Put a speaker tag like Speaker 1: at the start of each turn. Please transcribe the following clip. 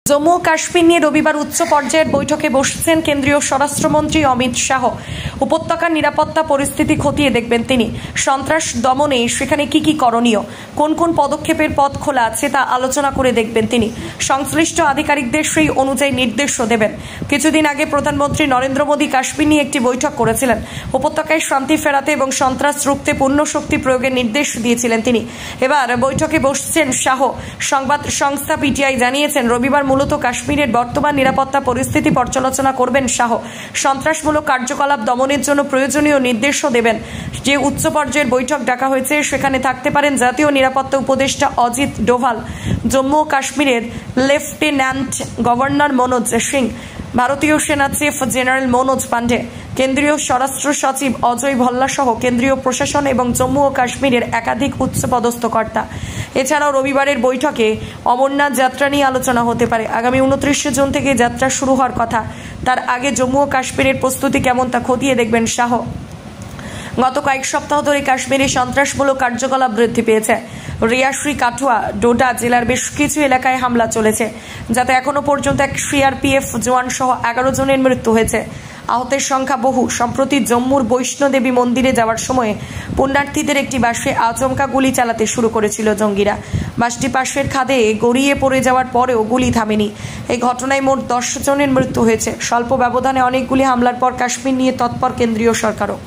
Speaker 1: জম্মু ও কাশ্মীর নিয়ে রবিবার উচ্চ পর্যায়ের বৈঠকে বসছেন কেন্দ্রীয় স্বরাষ্ট্রমন্ত্রী অমিত শাহ। উপত্যকার নিরাপত্তা পরিস্থিতি খতিয়ে দেখবেন তিনি। সন্ত্রাস দমনে সেখানে কি কি করণীয়, কোন কোন পদক্ষেপের পথ খোলা আছে তা আলোচনা করে দেখবেন তিনি। সংশ্লিষ্ট আধিকারিকদের সেই অনুযায়ী নির্দেশও দেবেন। কিছুদিন আগে প্রধানমন্ত্রী নরেন্দ্র মোদী কাশ্মীর নিয়ে একটি বৈঠক করেছিলেন। উপত্যকায় শান্তি ফেরাতে এবং সন্ত্রাস রুখতে পূর্ণ শক্তি প্রয়োগের নির্দেশ দিয়েছিলেন তিনি। এবার বৈঠকে বসছেন শাহ। সংবাদ সংস্থা পিটিআই জানিয়েছেন, রবিবার মূলত কাশ্মীরের বর্তমান নিরাপত্তা পরিস্থিতি পর্যালোচনা করবেন শাহ। সন্ত্রাসমূলক কার্যকলাপ দমনের জন্য প্রয়োজনীয় নির্দেশও দেবেন। যে উচ্চ পর্যায়ের বৈঠক ডাকা হয়েছে সেখানে থাকতে পারেন জাতীয় নিরাপত্তা উপদেষ্টা অজিত ডোভাল, জম্মু ও কাশ্মীরের লেফটেন্যান্ট গভর্নর মনোজ সিং, ভারতীয় সেনা চিফ জেনারেল মনোজ পান্ডে, কেন্দ্রীয় স্বরাষ্ট্র সচিব অজয় ভাল্লা সহ কেন্দ্রীয় প্রশাসন এবং জম্মু ও কাশ্মীরের একাধিক উচ্চপদস্থ কর্তা। এছাড়াও রবিবারের বৈঠকে অমরনাথ যাত্রা নিয়ে আলোচনা হতে পারে। আগামী 29 জুন থেকে যাত্রা শুরু হওয়ার কথা। তার আগে জম্মু ও কাশ্মীরের প্রস্তুতি কেমন তা খতিয়ে দেখবেন শাহ। গত কয়েক সপ্তাহ ধরে কাশ্মীরে সন্ত্রাসমূলক কার্যকলাপ বৃদ্ধি পেয়েছে। রিয়াসি, কাঠুয়া, ডোডা জেলার বেশ কিছু এলাকায় হামলা চলেছে, যাতে এখনো পর্যন্ত এক সিআরপিএফ জওয়ান সহ 11 জনের মৃত্যু হয়েছে। আহতের সংখ্যা বহু। সম্প্রতি জম্মুর বৈষ্ণোদেবী মন্দিরে যাওয়ার সময় পুণ্যার্থীদের একটি বাসে আচমকা গুলি চালাতে শুরু করেছিল জঙ্গিরা। বাসটি পাশের খাদে গড়িয়ে পড়ে যাওয়ার পরেও গুলি থামেনি। এই ঘটনায় মোট 10 জনের মৃত্যু হয়েছে। স্বল্প ব্যবধানে অনেকগুলি হামলার পর কাশ্মীর নিয়ে তৎপর কেন্দ্রীয় সরকারও।